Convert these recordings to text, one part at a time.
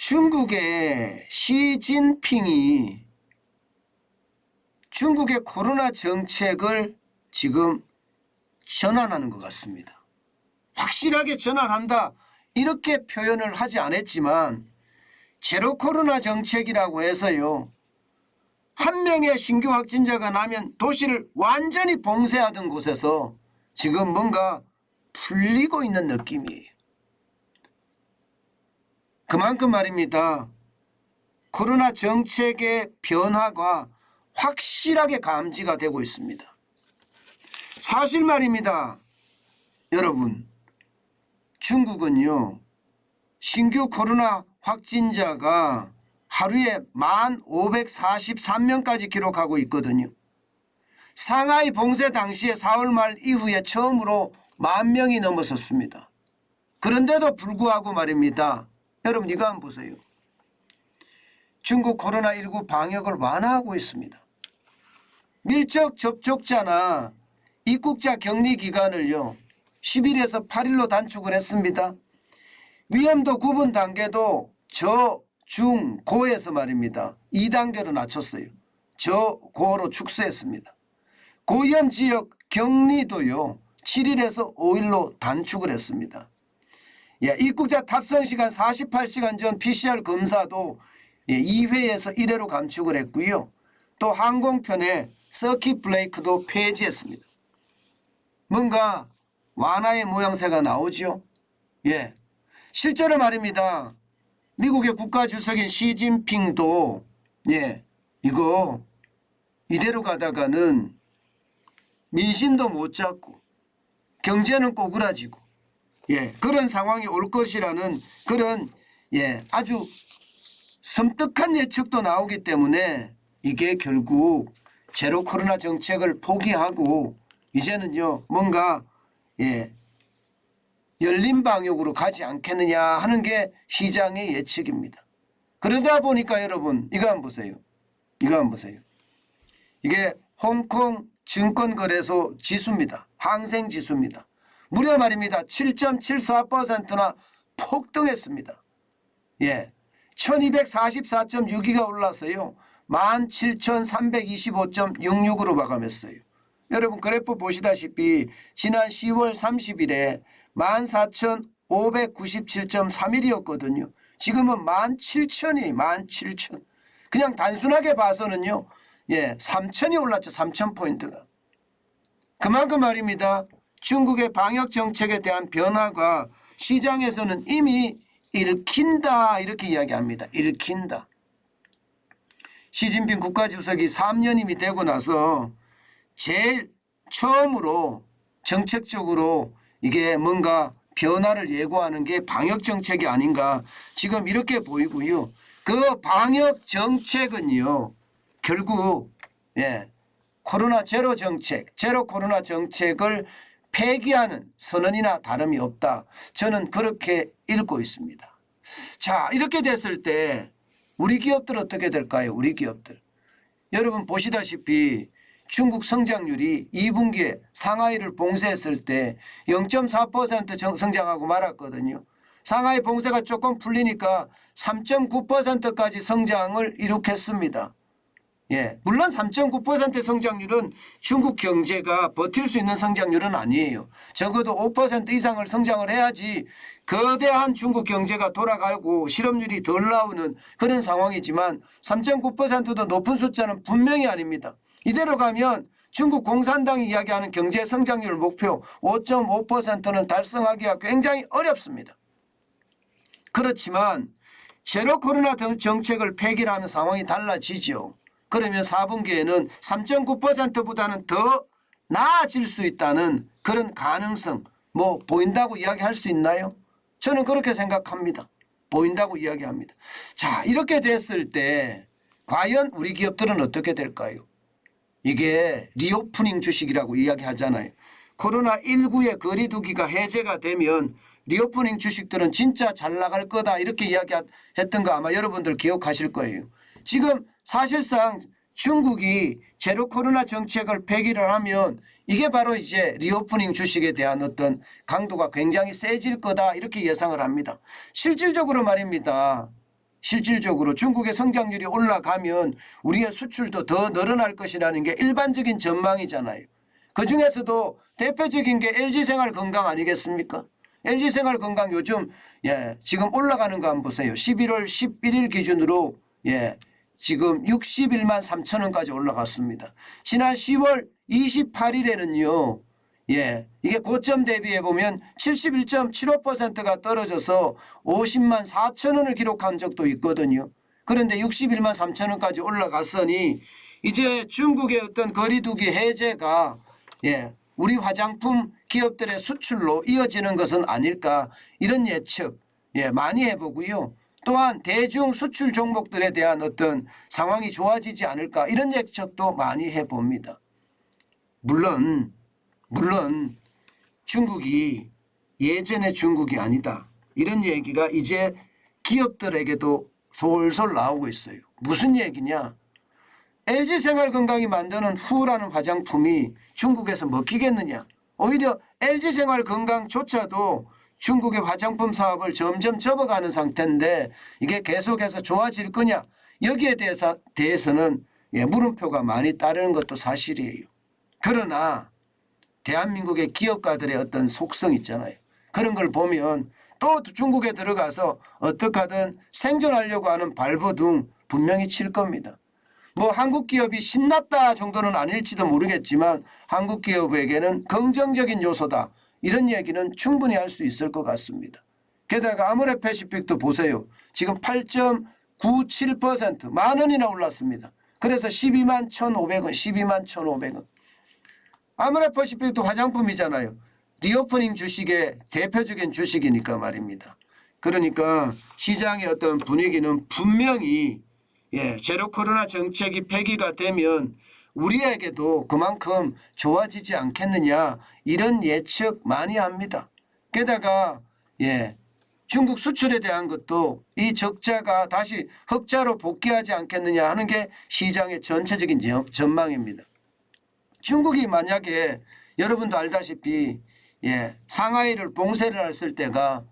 중국의 시진핑이 중국의 코로나 정책을 지금 전환하는 것 같습니다. 확실하게 전환한다 이렇게 표현을 하지 않았지만 제로 코로나 정책이라고 해서요, 한 명의 신규 확진자가 나면 도시를 완전히 봉쇄하던 곳에서 지금 뭔가 풀리고 있는 느낌이에요. 그만큼 말입니다. 코로나 정책의 변화가 확실하게 감지가 되고 있습니다. 사실 말입니다. 여러분, 중국은요, 신규 코로나 확진자가 하루에 1543명까지 기록하고 있거든요. 상하이 봉쇄 당시에 4월 말 이후에 처음으로 10,000명이 넘어섰습니다. 그런데도 불구하고 말입니다. 여러분 이거 한번 보세요. 중국 코로나19 방역을 완화하고 있습니다. 밀접 접촉자나 입국자 격리 기간을요 10일에서 8일로 단축을 했습니다. 위험도 구분 단계도 저, 중, 고에서 말입니다. 2단계로 낮췄어요. 저, 고로 축소했습니다. 고위험 지역 격리도요 7일에서 5일로 단축을 했습니다. 입국자 탑승 시간 48시간 전 PCR 검사도 2회에서 1회로 감축을 했고요. 또 항공편의 서킷 브레이크도 폐지했습니다. 뭔가 완화의 모양새가 나오죠. 실제로 말입니다. 미국의 국가주석인 시진핑도 이거 이대로 가다가는 민심도 못 잡고 경제는 꼬꾸라지고 그런 상황이 올 것이라는 그런 아주 섬뜩한 예측도 나오기 때문에 이게 결국 제로 코로나 정책을 포기하고 이제는요 뭔가 열린 방역으로 가지 않겠느냐 하는 게 시장의 예측입니다. 그러다 보니까 여러분 이거 한번 보세요. 이거 한번 보세요. 이게 홍콩 증권거래소 지수입니다. 항생지수입니다. 무려 말입니다. 7.74%나 폭등했습니다. 1244.6위가 올라서요 17,325.66으로 마감했어요. 여러분 그래프 보시다시피 지난 10월 30일에 14,597.31이었거든요. 지금은 17,000이 17,000. 그냥 단순하게 봐서는요 3,000이 올랐죠. 3,000포인트가. 그만큼 말입니다. 중국의 방역 정책에 대한 변화가 시장에서는 이미 읽힌다 이렇게 이야기합니다. 읽힌다. 시진핑 국가주석이 3년임이 되고 나서 제일 처음으로 정책적으로 이게 뭔가 변화를 예고하는 게 방역 정책이 아닌가 지금 이렇게 보이고요. 그 방역 정책은요 결국 코로나 제로 정책, 제로 코로나 정책을 폐기하는 선언이나 다름이 없다. 저는 그렇게 읽고 있습니다. 자, 이렇게 됐을 때 우리 기업들 어떻게 될까요? 우리 기업들. 여러분 보시다시피 중국 성장률이 2분기에 상하이를 봉쇄했을 때 0.4% 성장하고 말았거든요. 상하이 봉쇄가 조금 풀리니까 3.9%까지 성장을 이룩했습니다. 물론 3.9% 성장률은 중국 경제가 버틸 수 있는 성장률은 아니에요. 적어도 5% 이상을 성장을 해야지 거대한 중국 경제가 돌아가고 실업률이 덜 나오는 그런 상황이지만 3.9%도 높은 숫자는 분명히 아닙니다. 이대로 가면 중국 공산당이 이야기하는 경제 성장률 목표 5.5%는 달성하기가 굉장히 어렵습니다. 그렇지만 제로 코로나 정책을 폐기하면 상황이 달라지죠. 그러면 4분기에는 3.9%보다는 더 나아질 수 있다는 그런 가능성 보인다고 이야기할 수 있나요? 저는 그렇게 생각합니다. 보인다고 이야기합니다. 자, 이렇게 됐을 때 과연 우리 기업들은 어떻게 될까요? 이게 리오프닝 주식이라고 이야기하잖아요. 코로나19의 거리두기가 해제가 되면 리오프닝 주식들은 진짜 잘 나갈 거다 이렇게 이야기했던 거 아마 여러분들 기억하실 거예요. 지금 사실상 중국이 제로 코로나 정책을 폐기를 하면 이게 바로 이제 리오프닝 주식에 대한 어떤 강도가 굉장히 세질 거다 이렇게 예상을 합니다. 실질적으로 말입니다. 실질적으로 중국의 성장률이 올라가면 우리의 수출도 더 늘어날 것이라는 게 일반적인 전망이잖아요. 그중에서도 대표적인 게 LG생활건강 아니겠습니까? LG생활건강 요즘 지금 올라가는 거 한번 보세요. 11월 11일 기준으로 지금 61만 3천 원까지 올라갔습니다. 지난 10월 28일에는요. 이게 고점 대비해 보면 71.75%가 떨어져서 50만 4천 원을 기록한 적도 있거든요. 그런데 61만 3천 원까지 올라갔으니 이제 중국의 어떤 거리두기 해제가 우리 화장품 기업들의 수출로 이어지는 것은 아닐까 이런 예측 많이 해보고요. 또한 대중 수출 종목들에 대한 어떤 상황이 좋아지지 않을까 이런 예측도 많이 해봅니다. 물론 중국이 예전의 중국이 아니다. 이런 얘기가 이제 기업들에게도 솔솔 나오고 있어요. 무슨 얘기냐? LG생활건강이 만드는 후라는 화장품이 중국에서 먹히겠느냐? 오히려 LG생활건강조차도 중국의 화장품 사업을 점점 접어가는 상태인데 이게 계속해서 좋아질 거냐? 여기에 대해서는 물음표가 많이 따르는 것도 사실이에요. 그러나 대한민국의 기업가들의 어떤 속성 있잖아요. 그런 걸 보면 또 중국에 들어가서 어떻게 하든 생존하려고 하는 발버둥 분명히 칠 겁니다. 뭐 한국 기업이 신났다 정도는 아닐지도 모르겠지만 한국 기업에게는 긍정적인 요소다. 이런 얘기는 충분히 할 수 있을 것 같습니다. 게다가 아모레패시픽도 보세요. 지금 8.97% 만 원이나 올랐습니다. 그래서 12만 1,500원, 12만 1,500원. 아모레패시픽도 화장품이잖아요. 리오프닝 주식의 대표적인 주식이니까 말입니다. 그러니까 시장의 어떤 분위기는 분명히 제로 코로나 정책이 폐기가 되면 우리에게도 그만큼 좋아지지 않겠느냐 이런 예측 많이 합니다. 게다가 중국 수출에 대한 것도 이 적자가 다시 흑자로 복귀하지 않겠느냐 하는 게 시장의 전체적인 전망입니다. 중국이 만약에 여러분도 알다시피 상하이를 봉쇄를 했을 때가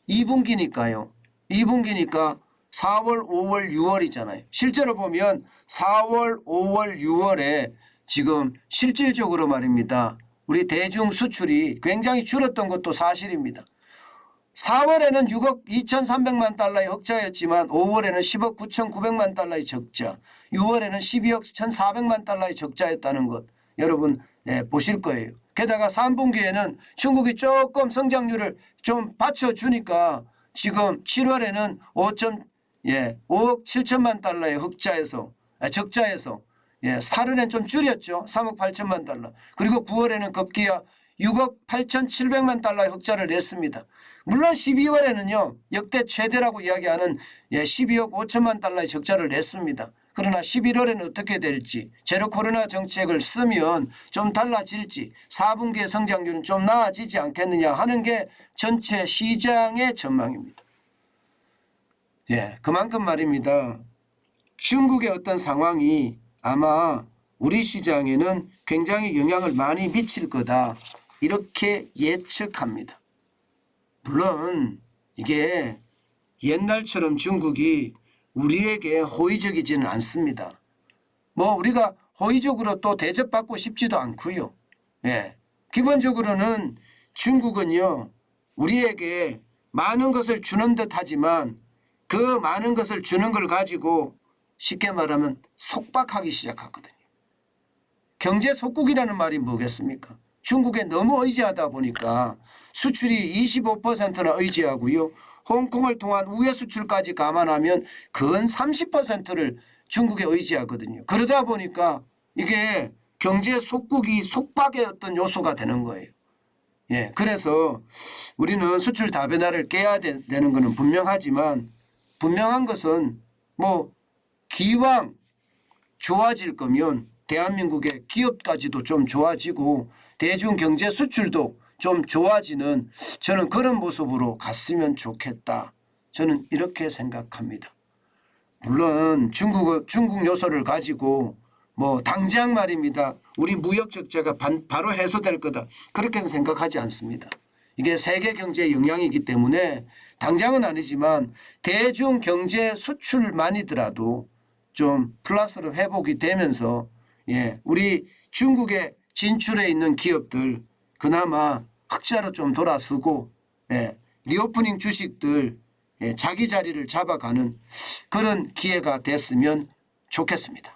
2분기니까요. 2분기니까 4월, 5월, 6월이잖아요. 실제로 보면 4월, 5월, 6월에 지금 실질적으로 말입니다. 우리 대중 수출이 굉장히 줄었던 것도 사실입니다. 4월에는 6억 2,300만 달러의 흑자였지만 5월에는 10억 9,900만 달러의 적자, 6월에는 12억 1,400만 달러의 적자였다는 것 여러분 보실 거예요. 게다가 3분기에는 중국이 조금 성장률을 좀 받쳐주니까 지금 7월에는 5억 7천만 달러의 적자에서 8월에는 좀 줄였죠. 3억 8천만 달러. 그리고 9월에는 급기야 6억 8,700만 달러의 흑자를 냈습니다. 물론 12월에는요. 역대 최대라고 이야기하는 12억 5천만 달러의 적자를 냈습니다. 그러나 11월에는 어떻게 될지 제로 코로나 정책을 쓰면 좀 달라질지 4분기의 성장률은 좀 나아지지 않겠느냐 하는 게 전체 시장의 전망입니다. 그만큼 말입니다. 중국의 어떤 상황이 아마 우리 시장에는 굉장히 영향을 많이 미칠 거다. 이렇게 예측합니다. 물론 이게 옛날처럼 중국이 우리에게 호의적이지는 않습니다. 뭐 우리가 호의적으로 또 대접받고 싶지도 않고요. 기본적으로는 중국은요. 우리에게 많은 것을 주는 듯 하지만 그 많은 것을 주는 걸 가지고 쉽게 말하면 속박하기 시작하거든요. 경제 속국이라는 말이 뭐겠습니까? 중국에 너무 의지하다 보니까 수출이 25%나 의지하고요. 홍콩을 통한 우회 수출까지 감안하면 근 30%를 중국에 의지하거든요. 그러다 보니까 이게 경제 속국이 속박의 어떤 요소가 되는 거예요. 그래서 우리는 수출 다변화를 깨야 되는 것은 분명하지만 분명한 것은 뭐 기왕 좋아질 거면 대한민국의 기업까지도 좀 좋아지고 대중경제 수출도 좀 좋아지는 저는 그런 모습으로 갔으면 좋겠다. 저는 이렇게 생각합니다. 물론 중국 요소를 가지고 뭐 당장 말입니다. 우리 무역 적자가 바로 해소될 거다. 그렇게는 생각하지 않습니다. 이게 세계 경제의 영향이기 때문에 당장은 아니지만 대중 경제 수출만이더라도 좀 플러스로 회복이 되면서 우리 중국에 진출해 있는 기업들 그나마 흑자로 좀 돌아서고 리오프닝 주식들 자기 자리를 잡아가는 그런 기회가 됐으면 좋겠습니다.